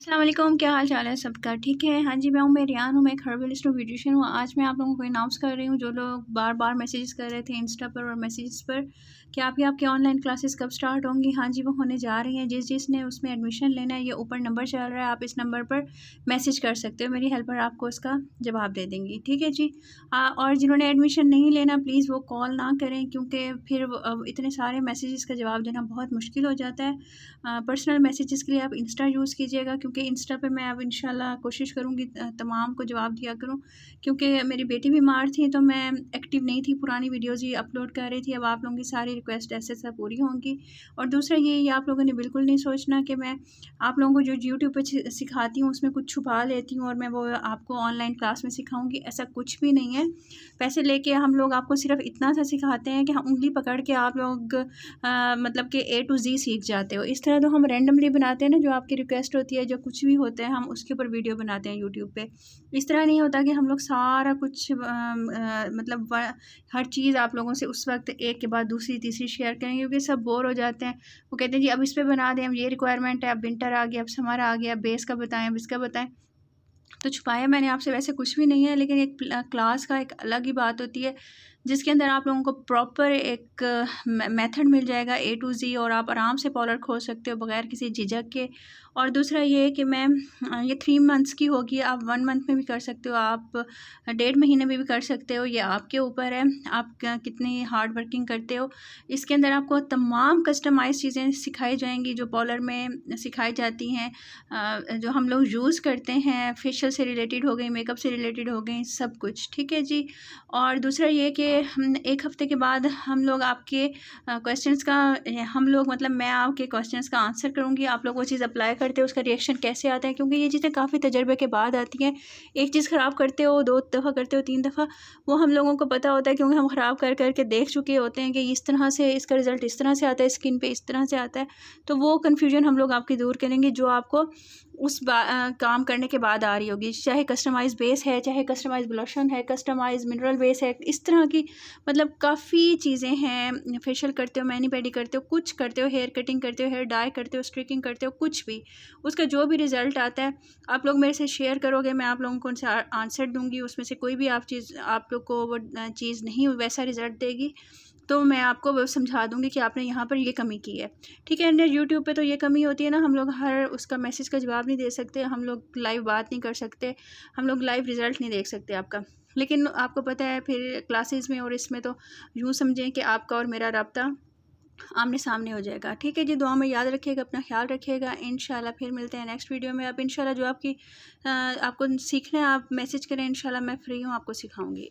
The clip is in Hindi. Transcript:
अस्सलाम वालेकुम, क्या हाल चाल है सबका? ठीक है। हाँ जी, मैं रियान हूँ, मैं एक हर्बलिस्ट हूँ, ब्यूटिशियन हूँ। आज मैं आप लोगों को अनाउंस कर रही हूँ, जो लोग बार-बार मैसेजेस कर रहे थे इंस्टा पर और मैसेजेस पर कि आपकी ऑनलाइन क्लासेस कब स्टार्ट होंगी। हाँ जी, वो होने जा रही हैं। जिसने उसमें एडमिशन लेना है, ये ऊपर नंबर चल रहा है, आप इस नंबर पर मैसेज कर सकते हो। मेरी हेल्पर आपको उसका जवाब दे देंगी, ठीक है जी। और जिन्होंने एडमिशन नहीं लेना, प्लीज़ वो कॉल ना करें, क्योंकि फिर इतने सारे मैसेजेस का जवाब देना बहुत मुश्किल हो जाता है। पर्सनल मैसेजेस के लिए आप इंस्टा यूज़ कीजिएगा, क्योंकि इंस्टा पे मैं अब इंशाल्लाह कोशिश करूँगी तमाम को जवाब दिया करूँ, क्योंकि मेरी बेटी बीमार थी तो मैं एक्टिव नहीं थी, पुरानी वीडियोज़ ही अपलोड कर रही थी। अब आप लोगों की सारी रिक्वेस्ट ऐसे सब पूरी होंगी। और दूसरा ये आप लोगों ने बिल्कुल नहीं सोचना कि मैं आप लोगों को जो यूट्यूब पे सिखाती हूँ उसमें कुछ छुपा लेती हूँ और मैं वो आपको ऑनलाइन क्लास में सिखाऊँगी, ऐसा कुछ भी नहीं है। पैसे लेके हम लोग आपको सिर्फ इतना सा सिखाते हैं कि हम उंगली पकड़ के आप लोग मतलब कि ए टू ज़ी सीख जाते हो। इस तरह तो हम रैंडमली बनाते हैं ना, जो आपकी रिक्वेस्ट होती है, जो कुछ भी होता है, हम उसके ऊपर वीडियो बनाते हैं यूट्यूब पे। इस तरह नहीं होता कि हम लोग सारा कुछ मतलब हर चीज़ आप लोगों से उस वक़्त एक के बाद दूसरी, तीसरी शेयर करेंगे, क्योंकि सब बोर हो जाते हैं। वो कहते हैं जी अब इस पे बना दें, अब ये रिक्वायरमेंट है, अब विंटर आ गया, अब समर आ गया, अब बेस का बताएँ, अब इसका बताएँ। तो छुपाया मैंने आपसे वैसे कुछ भी नहीं है, लेकिन एक क्लास का एक अलग ही बात होती है, जिसके अंदर आप लोगों को प्रॉपर एक मेथड मिल जाएगा ए टू ज़ी, और आप आराम से पॉलर खोल सकते हो बगैर किसी झिझक के। और दूसरा ये है कि मैं ये 3 मंथ्स की होगी, आप 1 मंथ में भी कर सकते हो, आप 1.5 महीने में भी कर सकते हो, ये आपके ऊपर है, आप कितनी हार्ड वर्किंग करते हो। इसके अंदर आपको तमाम कस्टमाइज़ चीज़ें सिखाई जाएँगी, जो पॉलर में सिखाई जाती हैं, जो हम लोग यूज़ करते हैं, फेशियल से रिलेटेड हो गई, मेकअप से रिलेटेड हो गई, सब कुछ, ठीक है जी। और दूसरा ये कि 1 हफ़्ते के बाद हम लोग आपके क्वेश्चंस का हम लोग मतलब मैं आपके क्वेश्चंस का आंसर करूँगी। आप लोग वो चीज़ अप्लाई करते हो, उसका रिएक्शन कैसे आता है, क्योंकि ये चीज़ें काफ़ी तजर्बे के बाद आती हैं। एक चीज़ ख़राब करते हो, 2 दफ़ा करते हो, 3 दफ़ा, वो हम लोगों को पता होता है, क्योंकि हम ख़राब कर के देख चुके होते हैं कि इस तरह से इसका रिज़ल्ट इस तरह से आता है, स्किन पे इस तरह से आता है। तो वो कन्फ्यूजन हम लोग आपकी दूर करेंगे, जो आपको उस काम करने के बाद आ रही होगी। चाहे कस्टमाइज़ बेस है, चाहे कस्टमाइज़ ब्लशन है, कस्टमाइज़ मिनरल बेस है, इस तरह की मतलब काफ़ी चीज़ें हैं। फेशियल करते हो, मैनी-पेडी करते हो, कुछ करते हो, हेयर कटिंग करते हो, हेयर डाई करते हो, स्ट्रिकिंग करते हो, कुछ भी, उसका जो भी रिज़ल्ट आता है, आप लोग मेरे से शेयर करोगे, मैं आप लोगों को उनसे आंसर दूँगी। उसमें से कोई भी आप लोग को वो चीज़ नहीं वैसा रिज़ल्ट देगी, तो मैं आपको वो समझा दूँगी कि आपने यहाँ पर ये कमी की है, ठीक है। ना यूट्यूब पे तो ये कमी होती है ना, हम लोग हर उसका मैसेज का जवाब नहीं दे सकते, हम लोग लाइव बात नहीं कर सकते, हम लोग लाइव रिज़ल्ट नहीं देख सकते आपका। लेकिन आपको पता है फिर क्लासेस में और इसमें तो यूँ समझें कि आपका और मेरा राब्ता आमने-सामने हो जाएगा, ठीक है जी। दुआ में याद रखिएगा, अपना ख़्याल रखिएगा। इंशाल्लाह फिर मिलते हैं नेक्स्ट वीडियो में। अब इंशाल्लाह जो आपको सीखना है आप मैसेज करें, इंशाल्लाह मैं फ्री हूँ, आपको सिखाऊँगी।